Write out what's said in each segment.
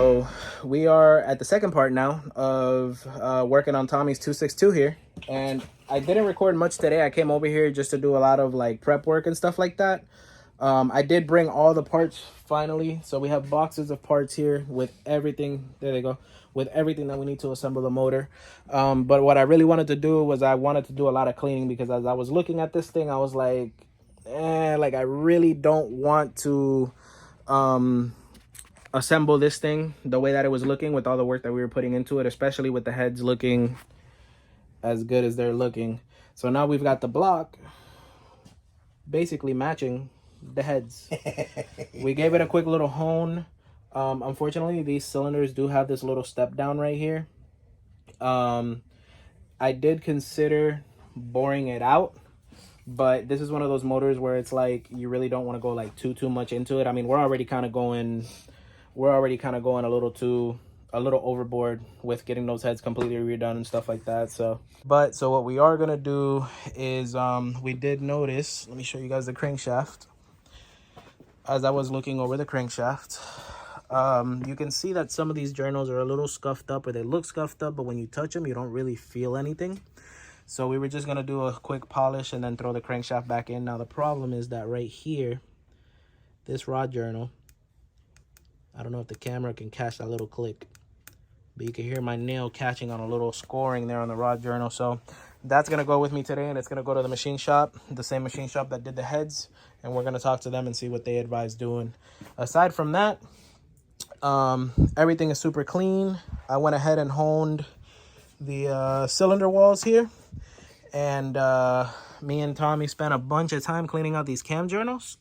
So we are at the second part now of working on Tommy's 262 here, and I didn't record much today. I came over here just to do a lot of like prep work and stuff like that. I did bring all the parts finally, so we have boxes of parts here with everything. There they go, with everything that we need to assemble the motor. But what I really wanted to do was I wanted to do a lot of cleaning, because as I was looking at this thing, I was like, like I really don't want to assemble this thing the way that it was looking with all the work that we were putting into it, especially with the heads looking as good as they're looking. So now we've got the block basically matching the heads. We gave it a quick little hone. Unfortunately, these cylinders do have this little step down right here. I did consider boring it out, but this is one of those motors where it's like you really don't want to go like too much into it. I mean, we're already kind of going a little overboard with getting those heads completely redone and stuff like that. So what we are gonna do is we did notice, let me show you guys the crankshaft. As I was looking over the crankshaft, you can see that some of these journals are a little scuffed up, or they look scuffed up, but when you touch them you don't really feel anything. So we were just gonna do a quick polish and then throw the crankshaft back in. Now the problem is that right here, this rod journal, I don't know if the camera can catch that little click, but you can hear my nail catching on a little scoring there on the rod journal. So that's going to go with me today, and it's going to go to the machine shop, the same machine shop that did the heads, and we're going to talk to them and see what they advise doing. Aside from that, everything is super clean. I went ahead and honed the cylinder walls here, and me and Tommy spent a bunch of time cleaning out these cam journals.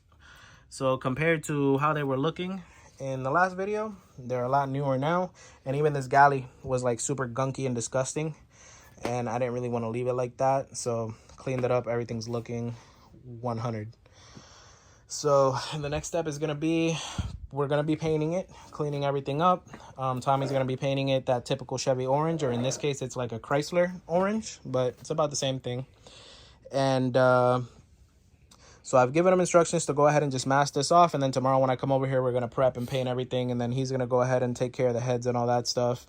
So compared to how they were looking in the last video, they're a lot newer now. And even this galley was like super gunky and disgusting, and I didn't really want to leave it like that, so cleaned it up. Everything's looking 100. So the next step is gonna be, we're gonna be painting it, cleaning everything up. Tommy's gonna be painting it that typical Chevy orange, or in this case it's like a Chrysler orange, but it's about the same thing. And so I've given him instructions to go ahead and just mask this off, and then tomorrow when I come over here, we're going to prep and paint everything, and then he's going to go ahead and take care of the heads and all that stuff.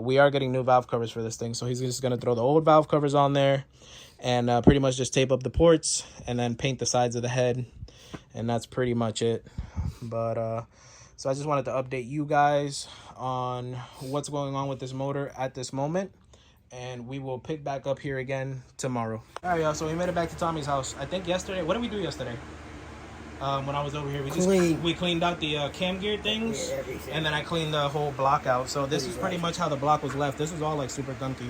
We are getting new valve covers for this thing, so he's just going to throw the old valve covers on there and pretty much just tape up the ports and then paint the sides of the head, and that's pretty much it. But so I just wanted to update you guys on what's going on with this motor at this moment, and we will pick back up here again tomorrow. All right, y'all, so we made it back to Tommy's house. I think yesterday, what did we do yesterday? When I was over here, we cleaned out the cam gear things, and then I cleaned the whole block out. So this is pretty much how the block was left. This was all like super gunky.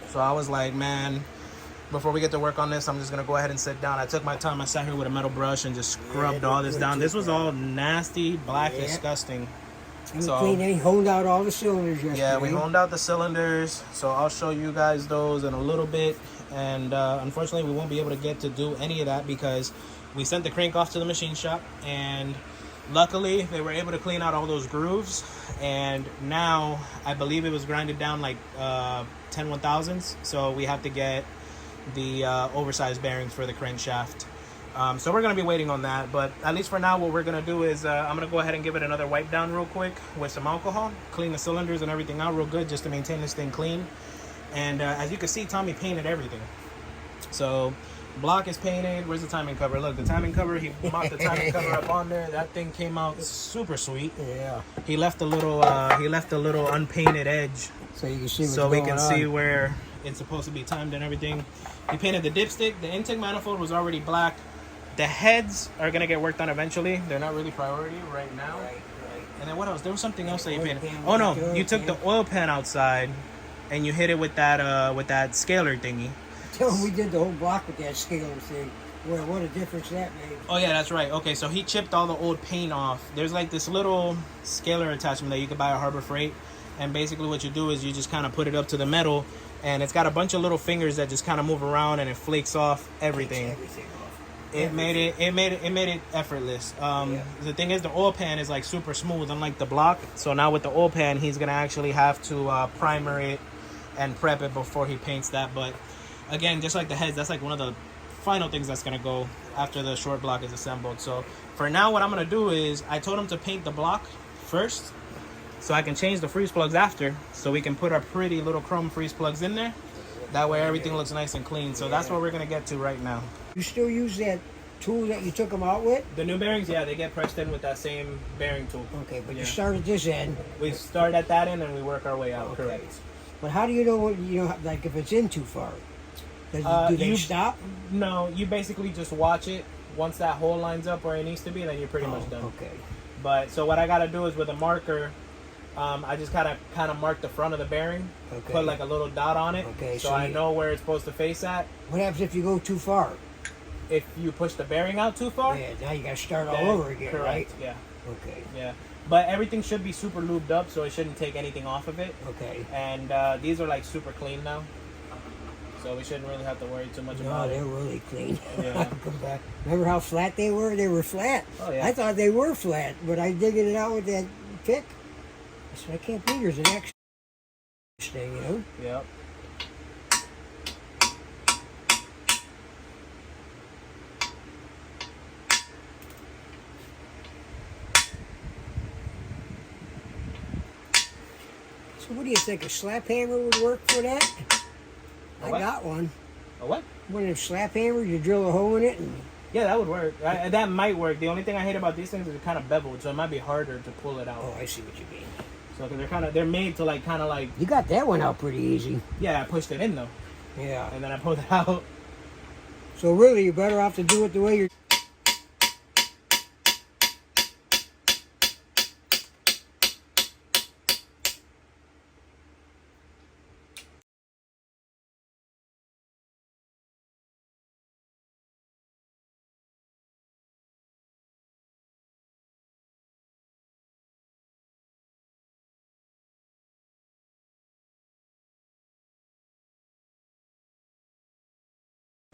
So I was like, man, before we get to work on this, I'm just gonna go ahead and sit down. I took my time. I sat here with a metal brush and just scrubbed all this down. This was all nasty, black, disgusting. So he honed out all the cylinders yesterday. Yeah, we honed out the cylinders, so I'll show you guys those in a little bit. And unfortunately, we won't be able to get to do any of that because we sent the crank off to the machine shop, and luckily they were able to clean out all those grooves. And now I believe it was grinded down like 10 1,000ths, so we have to get the oversized bearings for the crankshaft. So we're going to be waiting on that, but at least for now, what we're going to do is I'm going to go ahead and give it another wipe down real quick with some alcohol, clean the cylinders and everything out real good just to maintain this thing clean. And as you can see, Tommy painted everything. So block is painted. Where's the timing cover? Look, the timing cover, he mopped the timing cover up on there. That thing came out super sweet. Yeah. He left a little unpainted edge so you can see what's going on. See where it's supposed to be timed and everything. He painted the dipstick. The intake manifold was already black. The heads are going to get worked on eventually. They're not really priority right now. Right. And then what else? There was something else that you painted. Oh, no. You took the oil pan outside and you hit it with that scaler thingy. Tell him we did the whole block with that scaler thing. Well, what a difference that made. Oh, yeah, that's right. Okay, so he chipped all the old paint off. There's like this little scaler attachment that you could buy at Harbor Freight. And basically what you do is you just kind of put it up to the metal, and it's got a bunch of little fingers that just kind of move around, and it flakes off everything. It made it effortless. The thing is, the oil pan is like super smooth, unlike the block. So now with the oil pan, he's gonna actually have to primer it and prep it before he paints that. But again, just like the heads, that's like one of the final things that's gonna go after the short block is assembled. So for now, what I'm gonna do is I told him to paint the block first, so I can change the freeze plugs after, so we can put our pretty little chrome freeze plugs in there. That way everything looks nice and clean. So that's what we're gonna get to right now. You still use that tool that you took them out with? The new bearings, yeah, they get pressed in with that same bearing tool. Okay, but you start at this end. We start at that end and we work our way out. Okay. Correct. But how do you know what, like if it's in too far? Do they stop? No, you basically just watch it. Once that hole lines up where it needs to be, then you're pretty much done. Okay. But so what I gotta do is with a marker, I just gotta kind of mark the front of the bearing, put like a little dot on it, so I know where it's supposed to face at. What happens if you go too far? If you push the bearing out too far, yeah, now you gotta start all over again, correct, right? Yeah. Okay. Yeah, but everything should be super lubed up, so it shouldn't take anything off of it. Okay. And these are like super clean now, so we shouldn't really have to worry too much about it. No, they're really clean. Yeah. Come back. Remember how flat they were? They were flat. Oh yeah. I thought they were flat, but I digging it out with that pick. I said, I can't believe there's an extra thing, you know? Yep. So what do you think? A slap hammer would work for that? I got one. A what? One of them slap hammers, you drill a hole in it and... Yeah, that would work. That might work. The only thing I hate about these things is they're kind of beveled, so it might be harder to pull it out. Oh, I see what you mean. So cause they're made to like kind of like. You got that one out pretty easy. Yeah, I pushed it in though. Yeah. And then I pulled it out. So really, you're better off to do it the way you're.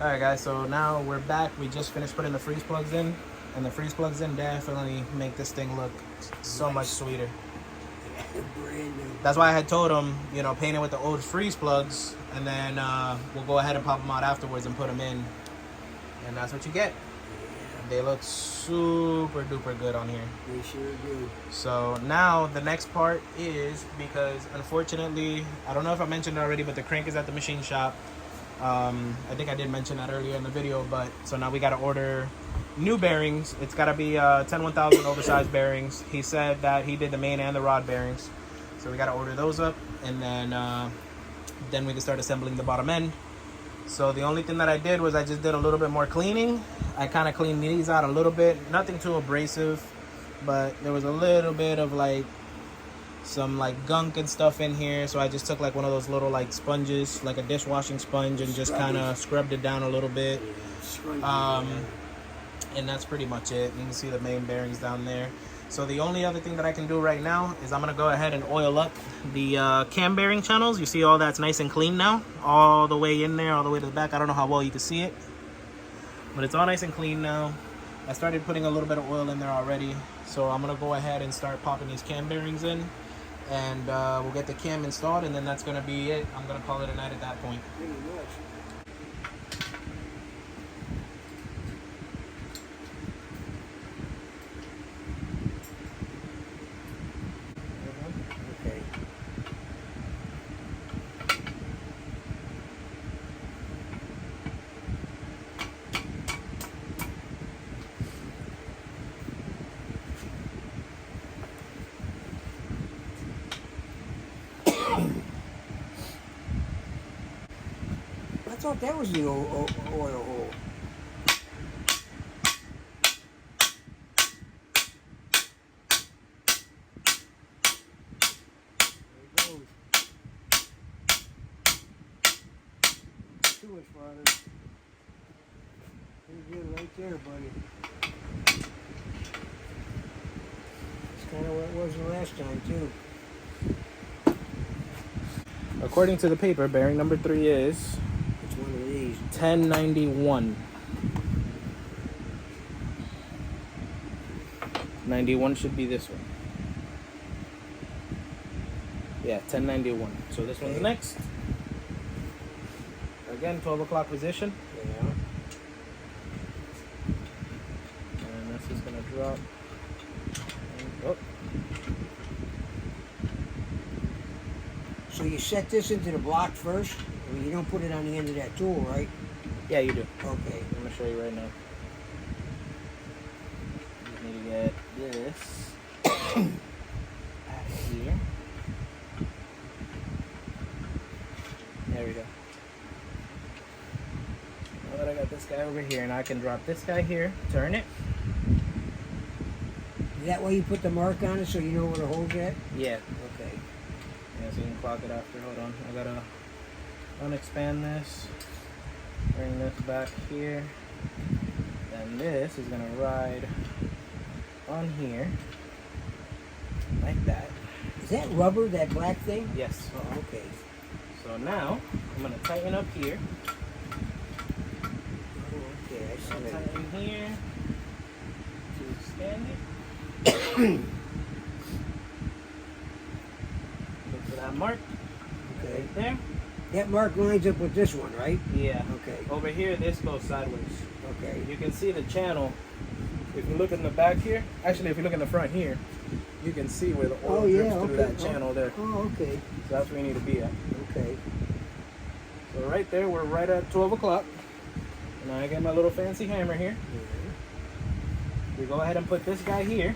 Alright guys, so now we're back. We just finished putting the freeze plugs in, and the freeze plugs in definitely make this thing look so much sweeter. Brand new. That's why I had told them, you know, paint it with the old freeze plugs, and then we'll go ahead and pop them out afterwards and put them in, and that's what you get. They look super duper good on here. They sure do. So now the next part is, because unfortunately, I don't know if I mentioned it already, but the crank is at the machine shop. I think I did mention that earlier in the video, but so now we got to order new bearings. It's got to be 10-1000 oversized bearings. He said that he did the main and the rod bearings, so we got to order those up, and then we can start assembling the bottom end. So the only thing that I did was I just did a little bit more cleaning. I kind of cleaned these out a little bit, nothing too abrasive, but there was a little bit of like some like gunk and stuff in here, so I just took like one of those little like sponges, like a dishwashing sponge, and just kind of scrubbed it down a little bit. And that's pretty much it. You can see the main bearings down there. So the only other thing that I can do right now is I'm gonna go ahead and oil up the cam bearing channels. You see all that's nice and clean now, all the way in there, all the way to the back. I don't know how well you can see it, but it's all nice and clean now. I started putting a little bit of oil in there already, so I'm gonna go ahead and start popping these cam bearings in, and we'll get the cam installed, and then that's gonna be it. I'm gonna call it a night at that point. Pretty much. Okay. I thought that was the oil hole. There it goes. Too much farther. Pretty good right there, buddy. It's kind of what it was the last time, too. According to the paper, bearing number 3 is It's one of these. 1091. 91 should be this one. Yeah, 1091. So this one's next. Again, 12 o'clock position. Yeah. And this is gonna drop. Oh. you set this into the block first? I mean, you don't put it on the end of that tool, right? Yeah, you do. Okay. I'm gonna show you right now. You need to get this out of here. There we go. Now that I got this guy over here, and I can drop this guy here, turn it. Is that why you put the mark on it so you know where to hold it? Yeah. Okay. Yeah, so you can clock it after. Hold on. I gotta unexpand this. Bring this back here. Then this is gonna ride on here. Like that. Is that rubber, that black thing? Yes. Oh, okay. So now, I'm gonna tighten up here. Oh, okay, I see I'll that. tighten here to extend it. Look for that mark. Okay. Right there. That mark lines up with this one, right? Yeah. Okay. Over here, this goes sideways. Okay. You can see the channel. If you look in the back here, actually, if you look in the front here, you can see where the oil drips through that channel there. Oh, okay. So that's where you need to be at. Okay. So right there, we're right at 12 o'clock. Now I get my little fancy hammer here. We go ahead and put this guy here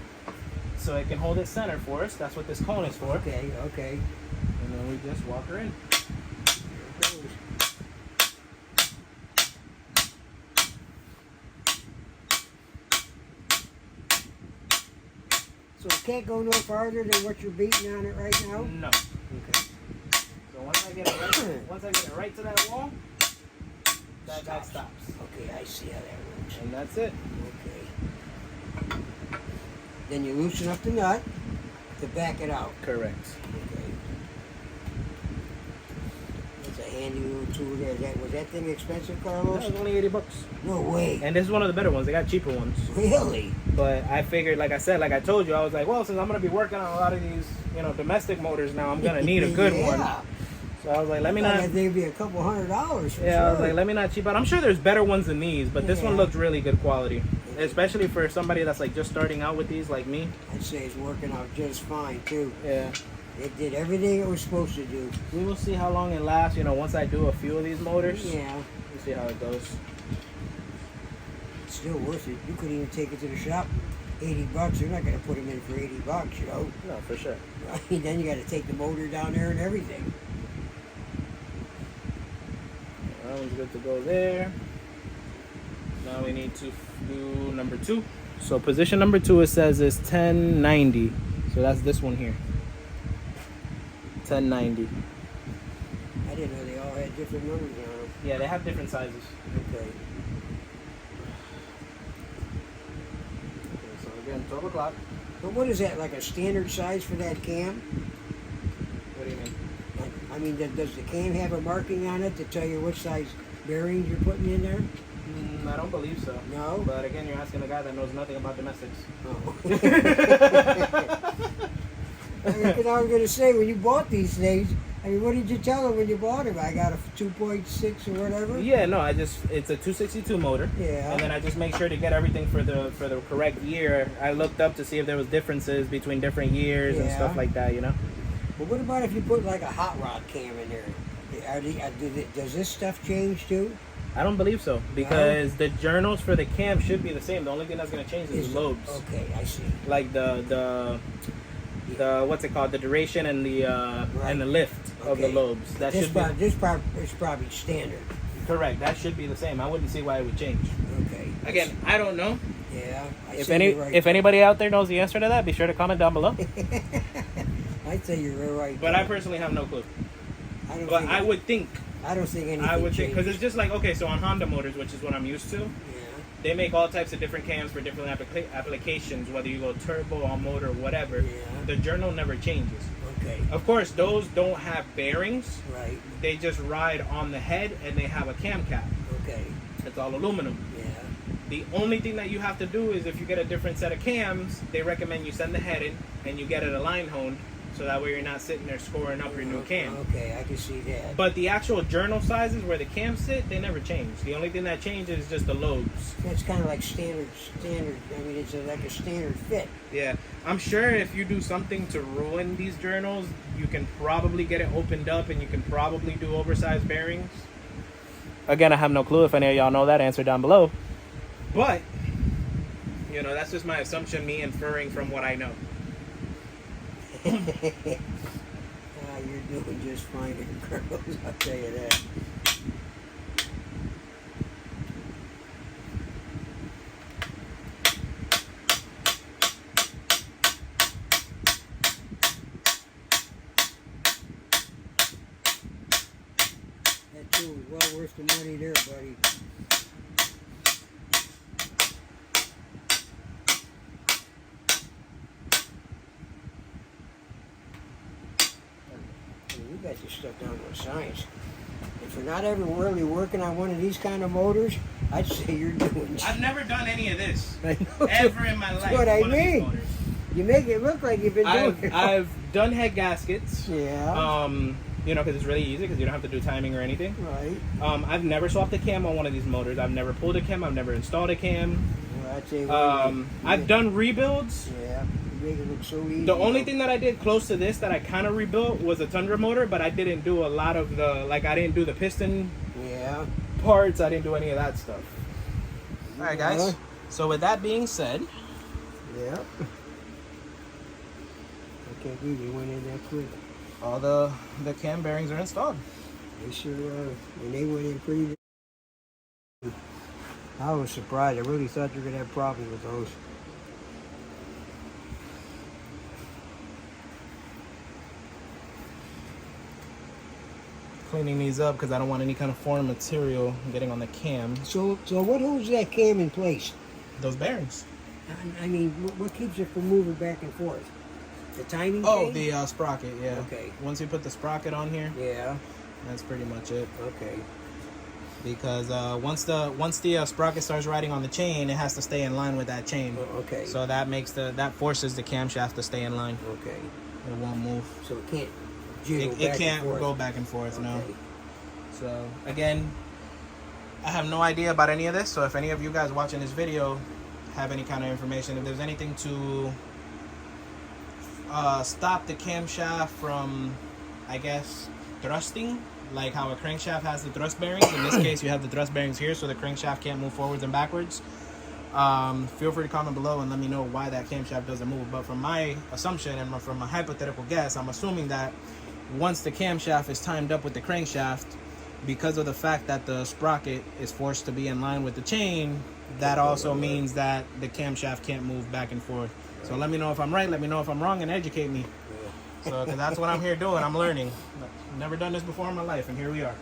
so it can hold it center for us. That's what this cone is for. Okay, okay. And then we just walk her in. There it goes. So it can't go no farther than what you're beating on it right now? No. Okay. So once I get it right to that wall, that guy stops. Okay, I see how that works. And that's it. Okay. Then you loosen up the nut to back it out. Correct. Okay. That's a handy little tool there. Was that thing expensive, That Carlos? was only 80 bucks. No way. And this is one of the better ones. They got cheaper ones. Really? But I figured, like I said, like I told you, I was like, well, since I'm going to be working on a lot of these, domestic motors now, I'm going to need a good one. So I was like, let me not. I think it'd be a couple $100 for Yeah, sure. I was like, let me not cheap out. I'm sure there's better ones than these, but this one looked really good quality. Especially for somebody that's like just starting out with these, like me. I'd say it's working out just fine, too. Yeah. It did everything it was supposed to do. We will see how long it lasts, once I do a few of these motors. Yeah. We'll see how it goes. It's still worth it. You could even take it to the shop. $80. You're not going to put them in for $80, No, for sure. Right? Then you got to take the motor down there and everything. That one's good to go there. Now we need to do number 2. So position number 2, it says is 1090. So that's this one here. 1090. I didn't know they all had different numbers on them. Yeah, they have different sizes. Okay. So again, 12 o'clock. But what is that, like a standard size for that cam? What do you mean? I mean, does the cam have a marking on it to tell you which size bearings you're putting in there? I don't believe so. No? But again, you're asking a guy that knows nothing about domestics. Oh. Because I was going to say, when you bought these things, I mean, what did you tell them when you bought them? I got a 2.6 or whatever? Yeah, no, it's a 262 motor. Yeah. And then I just make sure to get everything for the correct year. I looked up to see if there was differences between different years and stuff like that, But what about if you put like a hot rod cam in there? Does this stuff change too? I don't believe so, because the journals for the cam should be the same. The only thing that's going to change is the lobes. Okay, I see. Like the what's it called? The duration and the and the lift of the lobes. That should be this part is probably standard. correct. That should be the same. I wouldn't see why it would change. Okay. Again, I don't know. Yeah. If anybody out there knows the answer to that, be sure to comment down below. I'd say you're right. But I personally have no clue. I would think. I don't think anything. I would think because changed. it's just like, okay, so on Honda motors, which is what I'm used to, Yeah. they make all types of different cams for different applications, whether you go turbo, on motor, whatever. Yeah. The journal never changes. Okay. Of course, those don't have bearings. Right. They just ride on the head, and they have a cam cap. Okay. It's all aluminum. Yeah. The only thing that you have to do is if you get a different set of cams, they recommend you send the head in, and you get it a line honed, So that way you're not sitting there scoring up your new cam. Okay, I can see that. But the actual journal sizes where the cams sit, they never change. The only thing that changes is just the lobes. It's kind of like standard. I mean, it's like a standard fit. Yeah. I'm sure if you do something to ruin these journals, you can probably get it opened up and you can probably do oversized bearings. Again, I have no clue. If any of y'all know that, answer down below. But, you know, that's just my assumption, me inferring from what I know. You're doing just fine in curls, I'll tell you that. That tool is well worth the money there, buddy. You got this stuff down to a science. If you're not ever really working on one of these kind of motors, I'd say you're doing. I've never done any of this. I know. Ever in my life. That's what I mean. You make it look like you've been doing it. I've done head gaskets. Yeah. You know, because it's really easy because you don't have to do timing or anything. Right. I've never swapped a cam on one of these motors. I've never pulled a cam. I've never installed a cam. Well, I'd say I've done rebuilds. Yeah. You make it look so easy. The only thing that I did close to this that I kind of rebuilt was a Tundra motor, but I didn't do a lot of the, like, I didn't do the piston parts. I didn't do any of that stuff. All right, guys. So with that being said. Yeah. I can't believe they went in that quick. All the cam bearings are installed. They sure are. And they went in pretty. I was surprised. I really thought you were going to have problems with those. Cleaning these up because I don't want any kind of foreign material getting on the cam. So what holds that cam in place? Those bearings. I mean, what keeps it from moving back and forth? The timing chain? The sprocket, yeah. Okay. Once you put the sprocket on here, Yeah. that's pretty much it. Okay. Because once the sprocket starts riding on the chain, it has to stay in line with that chain. Okay. So that forces the camshaft to stay in line. Okay. It won't move. So it can't jiggle It can't go back and forth, no. So again, I have no idea about any of this. So if any of you guys watching this video have any kind of information, if there's anything to stop the camshaft from, I guess, thrusting, like how a crankshaft has the thrust bearings. In this case, you have the thrust bearings here, so the crankshaft can't move forwards and backwards. Feel free to comment below and let me know why that camshaft doesn't move. But from my assumption and from my hypothetical guess, I'm assuming that once the camshaft is timed up with the crankshaft, because of the fact that the sprocket is forced to be in line with the chain, that also means that the camshaft can't move back and forth. So let me know if I'm right, let me know if I'm wrong, and educate me. So, because that's what I'm here doing. I'm learning. Never done this before in my life, and here we are.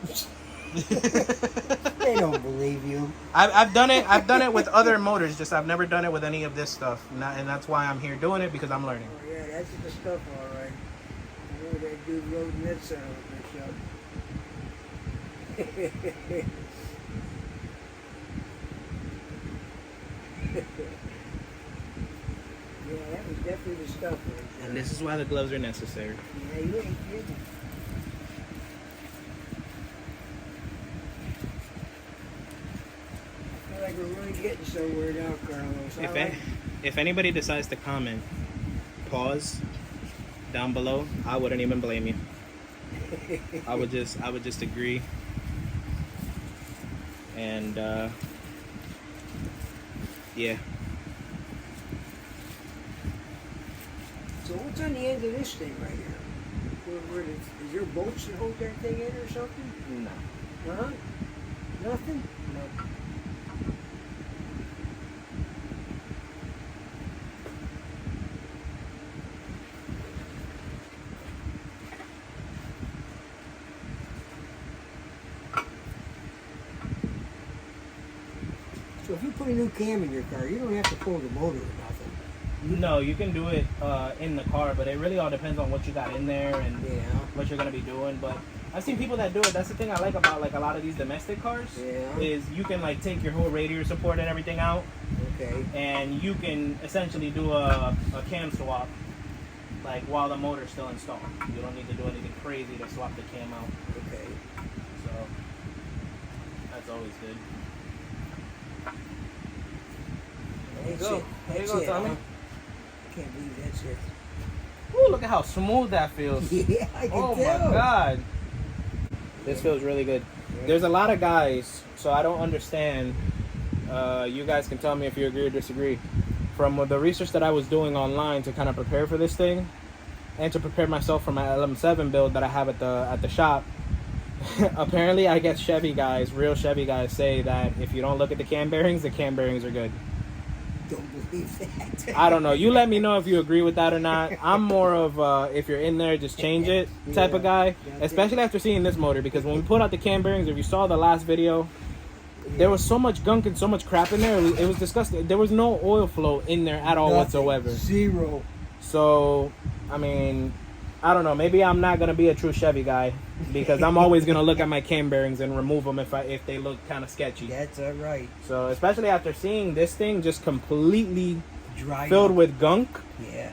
They don't believe you. I've done it. I've done it with other motors. Just I've never done it with any of this stuff, and that's why I'm here doing it, because I'm learning. Oh, yeah, that's the stuff, all right. I know that dude loading that son of a bitch up. Yeah, that was definitely the stuff. Right? And this is why the gloves are necessary. Yeah, you ain't kidding. I feel like we're really getting somewhere now, Carlos. If anybody decides to comment, pause down below, I wouldn't even blame you. I would just agree. And yeah. So what's on the end of this thing right here? Is there bolts that hold that thing in or something? No. Huh? Nothing? No. So if you put a new cam in your car, you don't have to pull the motor or nothing. No, you can do it in the car, but it really all depends on what you got in there and what you're gonna be doing. But I've seen people that do it. That's the thing I like about like a lot of these domestic cars. Yeah. Is you can like take your whole radiator support and everything out. Okay. And you can essentially do a cam swap like while the motor's still installed. You don't need to do anything crazy to swap the cam out. Okay. So that's always good. There you go. There you go, Tommy. I can't believe that's it. Ooh, look at how smooth that feels. Yeah, I can oh tell. my god. This feels really good. There's a lot of guys, so I don't understand. You guys can tell me if you agree or disagree. From the research that I was doing online to kind of prepare for this thing, and to prepare myself for my LM7 build that I have at the shop, apparently I guess Chevy guys, real Chevy guys, say that if you don't look at the cam bearings are good. Don't believe that. I don't know. You let me know if you agree with that or not. I'm more of if you're in there, just change it type of guy. Especially after seeing this motor, because when we put out the cam bearings, if you saw the last video, there was so much gunk and so much crap in there. It was disgusting. There was no oil flow in there at all whatsoever. Zero. So, I mean, I don't know. Maybe I'm not gonna be a true Chevy guy, because I'm always gonna look at my cam bearings and remove them if they look kind of sketchy. That's all right. So, especially after seeing this thing just completely Dry filled up. with gunk. Yeah.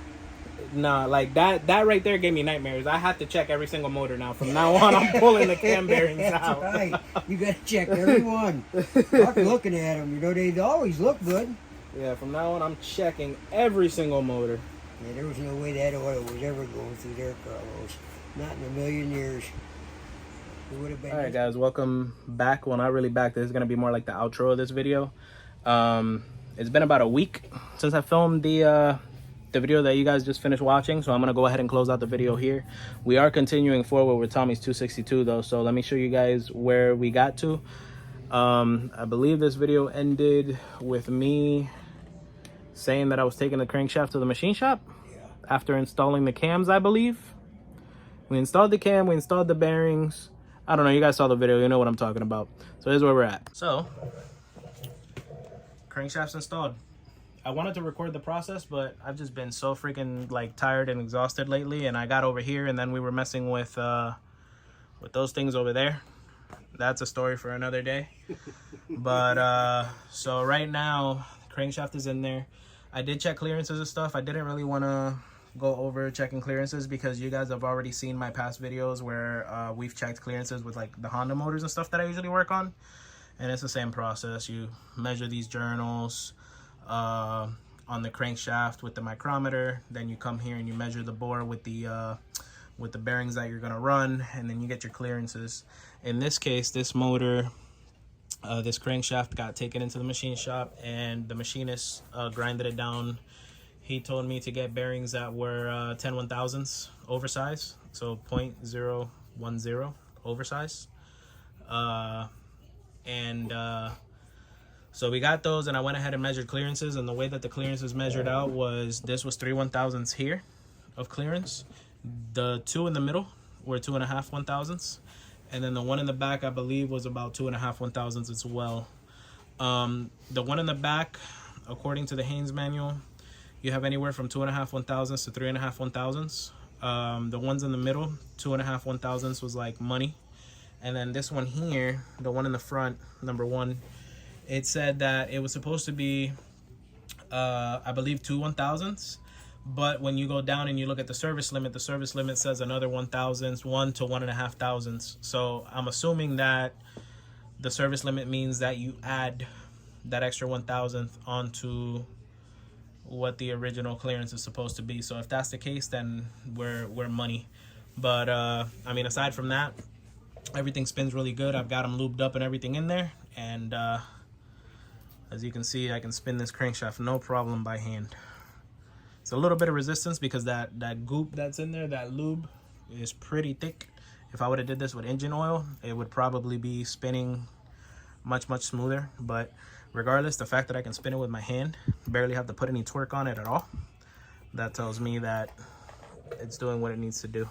Nah, like that right there gave me nightmares. I have to check every single motor now. From now on, I'm pulling the cam bearings That's out. right. You got to check every one. Not looking at them. You know, they always look good. Yeah, from now on, I'm checking every single motor. Yeah, there was no way that oil was ever going through there, Carlos. Not in a million years. It would have been. All right, guys, welcome back. Well, not really back. This is going to be more like the outro of this video. It's been about a week since I filmed the video that you guys just finished watching, so I'm going to go ahead and close out the video here. We are continuing forward with Tommy's 262, though, so let me show you guys where we got to. I believe this video ended with me saying that I was taking the crankshaft to the machine shop after installing the cams, I believe. We installed the cam, we installed the bearings. I don't know, you guys saw the video, you know what I'm talking about. So here's where we're at. So, crankshaft's installed. I wanted to record the process, but I've just been so freaking like tired and exhausted lately, and I got over here and then we were messing with those things over there. That's a story for another day. But so right now, crankshaft is in there. I did check clearances and stuff. I didn't really want to go over checking clearances because you guys have already seen my past videos where we've checked clearances with like the Honda motors and stuff that I usually work on, and it's the same process. You measure these journals on the crankshaft with the micrometer, then you come here and you measure the bore with the bearings that you're gonna run, and then you get your clearances. In this case, this motor, this crankshaft got taken into the machine shop, and the machinist grinded it down. He told me to get bearings that were 10 1,000ths oversized, so 0.010 oversized. So we got those, and I went ahead and measured clearances, and the way that the clearances measured out was this was 3 1,000ths here of clearance. The two in the middle were 2.5 1,000ths, and then the one in the back I believe was about 2.5 1,000ths as well. The one in the back, according to the Haynes manual, you have anywhere from 2.5 1,000ths to 3.5 1,000ths. The ones in the middle, 2.5 1,000ths was like money, and then this one here, the one in the front, number one, it said that it was supposed to be I believe 2 1,000ths, but when you go down and you look at the service limit says another 1,000ths, 1 to 1.5 thousandths. So I'm assuming that the service limit means that you add that extra 1,000th onto what the original clearance is supposed to be. So if that's the case, then we're money. But I mean, aside from that, everything spins really good. I've got them lubed up and everything in there, and as you can see, I can spin this crankshaft no problem by hand. It's a little bit of resistance because that goop that's in there, that lube, is pretty thick. If I would have did this with engine oil, it would probably be spinning much smoother. But regardless, the fact that I can spin it with my hand, barely have to put any torque on it at all, that tells me that it's doing what it needs to do.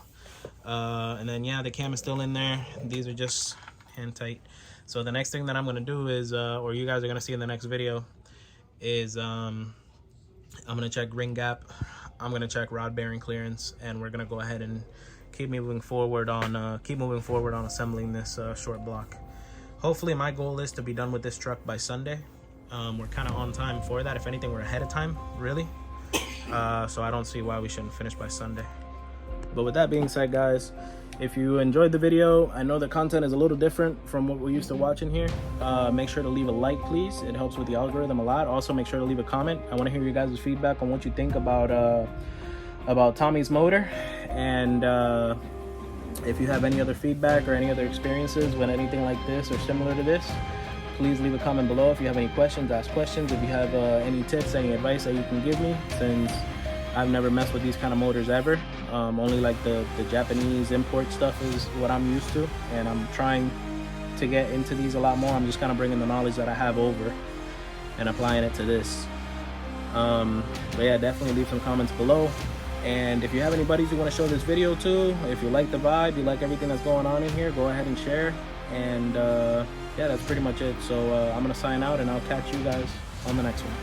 And then yeah, the cam is still in there. These are just hand tight. So the next thing that I'm gonna do is, or you guys are gonna see in the next video, is I'm gonna check ring gap, I'm gonna check rod bearing clearance, and we're gonna go ahead and keep moving forward on assembling this short block. Hopefully, my goal is to be done with this truck by Sunday. We're kind of on time for that. If anything, we're ahead of time, really. So I don't see why we shouldn't finish by Sunday. But with that being said, guys, if you enjoyed the video, I know the content is a little different from what we're used to watching here. Make sure to leave a like, please. It helps with the algorithm a lot. Also, make sure to leave a comment. I want to hear you guys' feedback on what you think about Tommy's motor. And if you have any other feedback or any other experiences with anything like this or similar to this, please leave a comment below. If you have any questions, ask questions. If you have any tips, any advice that you can give me, since I've never messed with these kind of motors ever. Only like the Japanese import stuff is what I'm used to, and I'm trying to get into these a lot more. I'm just kind of bringing the knowledge that I have over and applying it to this. But yeah, definitely leave some comments below. And if you have any buddies you want to show this video to, if you like the vibe, you like everything that's going on in here, go ahead and share. And yeah, that's pretty much it. So I'm gonna sign out, and I'll catch you guys on the next one.